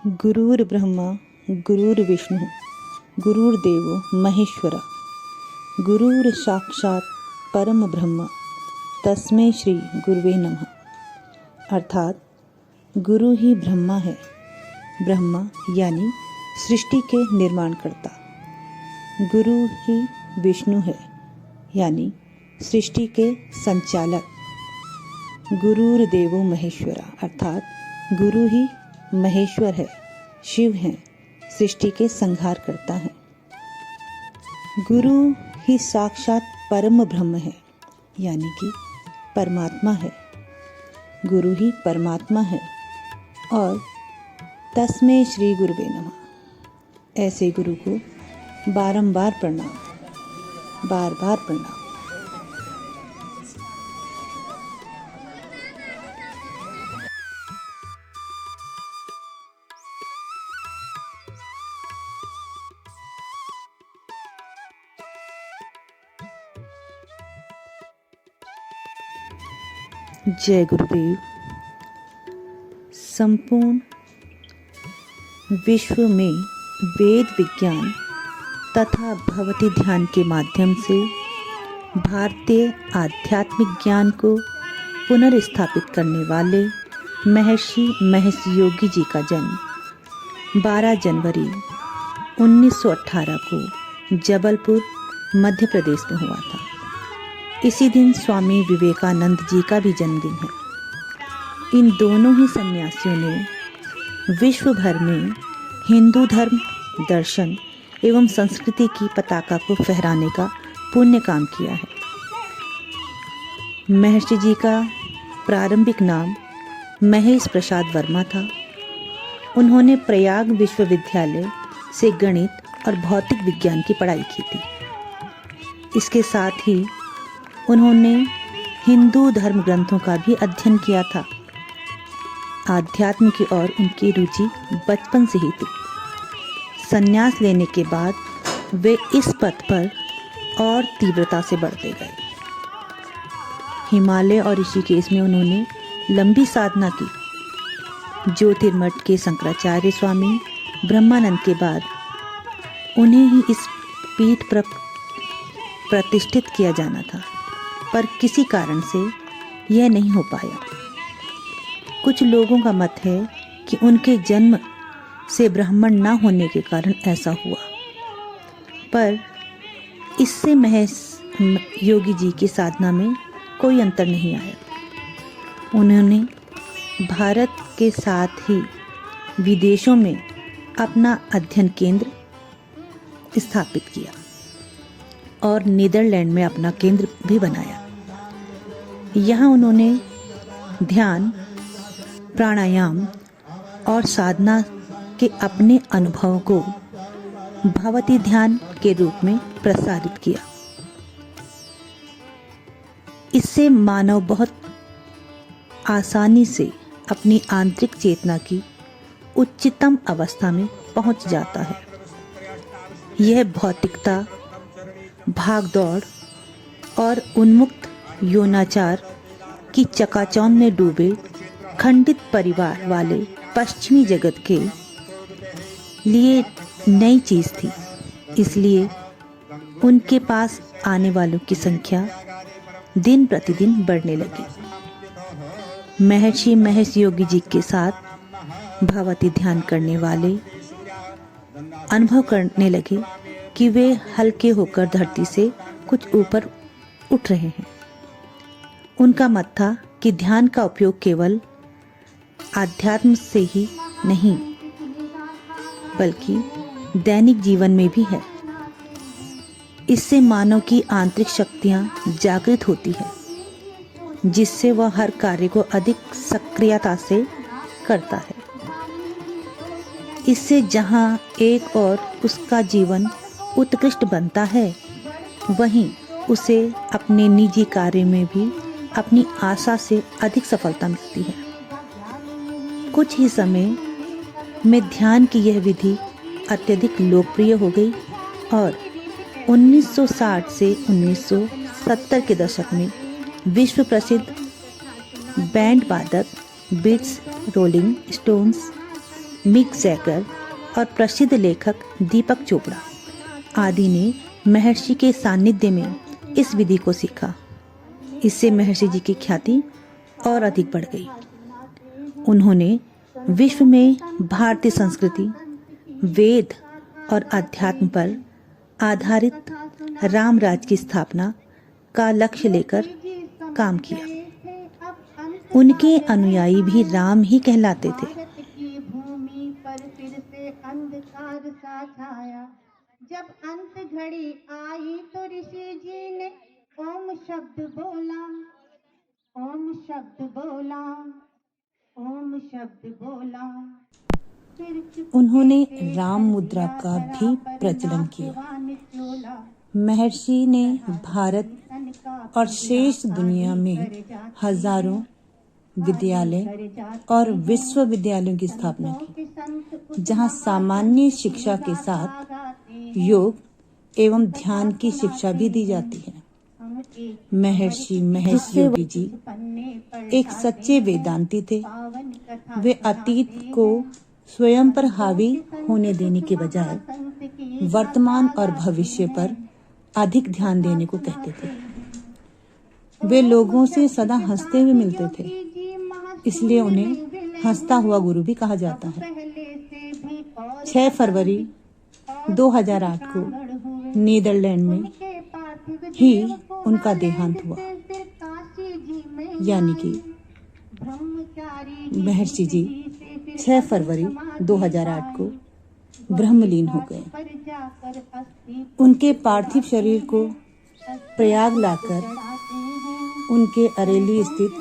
गुरुर्ब्रह्मा गुरुर्विष्णु गुरुर्देवो महेश्वरा गुरुर साक्षात परम ब्रह्म तस्मै श्री गुरुवे नमः। अर्थात गुरु ही ब्रह्मा है। ब्रह्मा यानी सृष्टि के निर्माणकर्ता। गुरु ही विष्णु है यानी सृष्टि के संचालक। गुरुर्देवो महेश्वरा अर्थात गुरु ही महेश्वर है, शिव हैं, सृष्टि के संहार करता है। गुरु ही साक्षात परम ब्रह्म है यानी कि परमात्मा है। गुरु ही परमात्मा है और तस्मै श्री गुरुवे नमः। ऐसे गुरु को बारंबार प्रणाम, बार बार प्रणाम। जय गुरुदेव। संपूर्ण विश्व में वेद विज्ञान तथा भगवती ध्यान के माध्यम से भारतीय आध्यात्मिक ज्ञान को पुनर्स्थापित करने वाले महर्षि महेश योगी जी का जन्म 12 जनवरी 1918 को जबलपुर मध्य प्रदेश में हुआ था। इसी दिन स्वामी विवेकानंद जी का भी जन्मदिन है। इन दोनों ही सन्यासियों ने विश्व भर में हिंदू धर्म, दर्शन एवं संस्कृति की पताका को फहराने का पुण्य काम किया है। महर्षि जी का प्रारंभिक नाम महेश प्रसाद वर्मा था। उन्होंने प्रयाग विश्वविद्यालय से गणित और भौतिक विज्ञान की पढ़ाई की थी। इसके साथ ही उन्होंने हिंदू धर्म ग्रंथों का भी अध्ययन किया था। आध्यात्म की ओर उनकी रुचि बचपन से ही थी। संन्यास लेने के बाद वे इस पथ पर और तीव्रता से बढ़ते गए। हिमालय और ऋषिकेश में उन्होंने लंबी साधना की। ज्योतिर्मठ के शंकराचार्य स्वामी ब्रह्मानंद के बाद उन्हें ही इस पीठ पर प्रतिष्ठित किया जाना था, पर किसी कारण से यह नहीं हो पाया। कुछ लोगों का मत है कि उनके जन्म से ब्राह्मण न होने के कारण ऐसा हुआ, पर इससे महेश योगी जी की साधना में कोई अंतर नहीं आया। उन्होंने भारत के साथ ही विदेशों में अपना अध्ययन केंद्र स्थापित किया और नीदरलैंड में अपना केंद्र भी बनाया। यहाँ उन्होंने ध्यान, प्राणायाम और साधना के अपने अनुभवों को भगवती ध्यान के रूप में प्रसारित किया। इससे मानव बहुत आसानी से अपनी आंतरिक चेतना की उच्चतम अवस्था में पहुंच जाता है। यह भौतिकता, भागदौड़ और उन्मुक्त यौनाचार की चकाचौंध में डूबे खंडित परिवार वाले पश्चिमी जगत के लिए नई चीज़ थी। इसलिए उनके पास आने वालों की संख्या दिन प्रतिदिन बढ़ने लगी। महर्षि महेश योगी जी के साथ भगवती ध्यान करने वाले अनुभव करने लगे कि वे हल्के होकर धरती से कुछ ऊपर उठ रहे हैं। उनका मत था कि ध्यान का उपयोग केवल आध्यात्म से ही नहीं बल्कि दैनिक जीवन में भी है। इससे मानव की आंतरिक शक्तियां जागृत होती है, जिससे वह हर कार्य को अधिक सक्रियता से करता है। इससे जहां एक और उसका जीवन उत्कृष्ट बनता है, वहीं उसे अपने निजी कार्य में भी अपनी आशा से अधिक सफलता मिलती है। कुछ ही समय में ध्यान की यह विधि अत्यधिक लोकप्रिय हो गई और 1960 से 1970 के दशक में विश्व प्रसिद्ध बैंड वादक बिट्स, रोलिंग स्टोन्स, मिक जैगर और प्रसिद्ध लेखक दीपक चोपड़ा आदि ने महर्षि के सानिध्य में इस विधि को सीखा। इससे महर्षि जी की ख्याति और अधिक बढ़ गई। उन्होंने विश्व में भारतीय संस्कृति, वेद और अध्यात्म पर आधारित रामराज की स्थापना का लक्ष्य लेकर काम किया। उनके अनुयायी भी राम ही कहलाते थे। जब अंत घड़ी आई तो ऋषि जी ने ओम शब्द बोला, ओम शब्द बोला, ओम शब्द बोला। उन्होंने राम मुद्रा का भी प्रचलन किया। महर्षि ने भारत और शेष दुनिया में हजारों विद्यालय और विश्वविद्यालयों की स्थापना की, जहां सामान्य शिक्षा के साथ योग एवं ध्यान की शिक्षा भी दी जाती है। महर्षि महेश योगी जी एक सच्चे वेदांती थे। वे अतीत को स्वयं पर हावी होने देने के बजाय वर्तमान और भविष्य पर अधिक ध्यान देने को कहते थे। वे लोगों से सदा हंसते हुए मिलते थे, इसलिए उन्हें हंसता हुआ गुरु भी कहा जाता है। 6 फरवरी 2008 को नीदरलैंड में ही उनका देहांत हुआ, यानी कि महर्षि जी 6 फरवरी 2008 को ब्रह्मलीन हो गए। उनके पार्थिव शरीर को प्रयाग लाकर उनके अरेली स्थित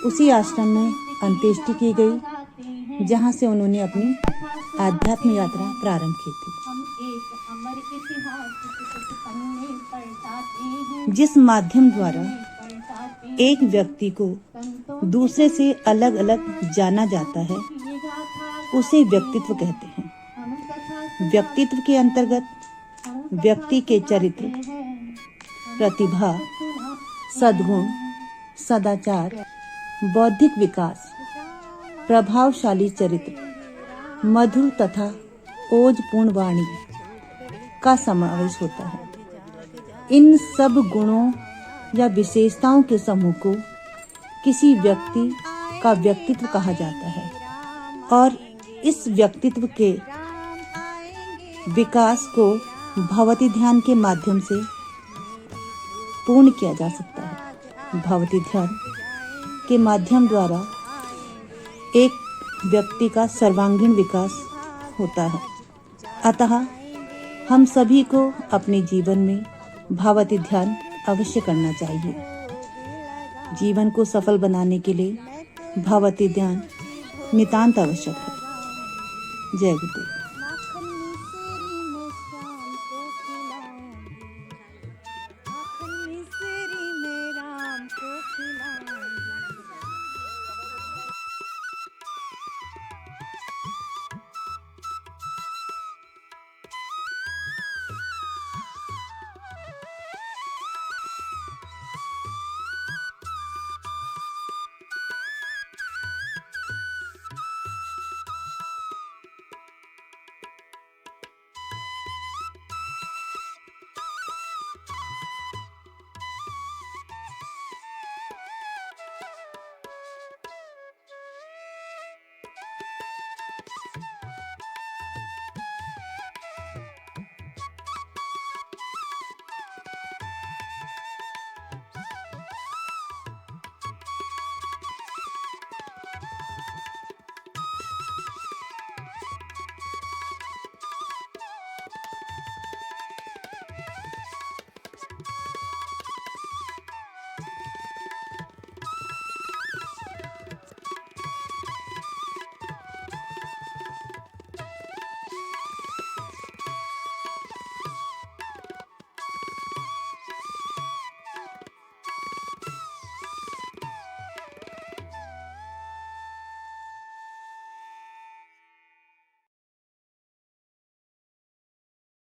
उसी आश्रम में अंत्येष्टि की गई, जहां से उन्होंने अपनी आध्यात्म यात्रा प्रारंभ की थी। जिस माध्यम द्वारा एक व्यक्ति को दूसरे से अलग अलग जाना जाता है, उसे व्यक्तित्व कहते हैं। व्यक्तित्व के अंतर्गत व्यक्ति के चरित्र, प्रतिभा, सद्गुण, सदाचार, बौद्धिक विकास, प्रभावशाली चरित्र, मधुर तथा ओजपूर्ण वाणी का समावेश होता है। इन सब गुणों या विशेषताओं के समूह को किसी व्यक्ति का व्यक्तित्व कहा जाता है और इस व्यक्तित्व के विकास को भवती ध्यान के माध्यम से पूर्ण किया जा सकता है। भवती ध्यान के माध्यम द्वारा एक व्यक्ति का सर्वांगीण विकास होता है। अतः हम सभी को अपने जीवन में भवती ध्यान अवश्य करना चाहिए। जीवन को सफल बनाने के लिए भवती ध्यान नितांत आवश्यक है। जय गुरुदेव।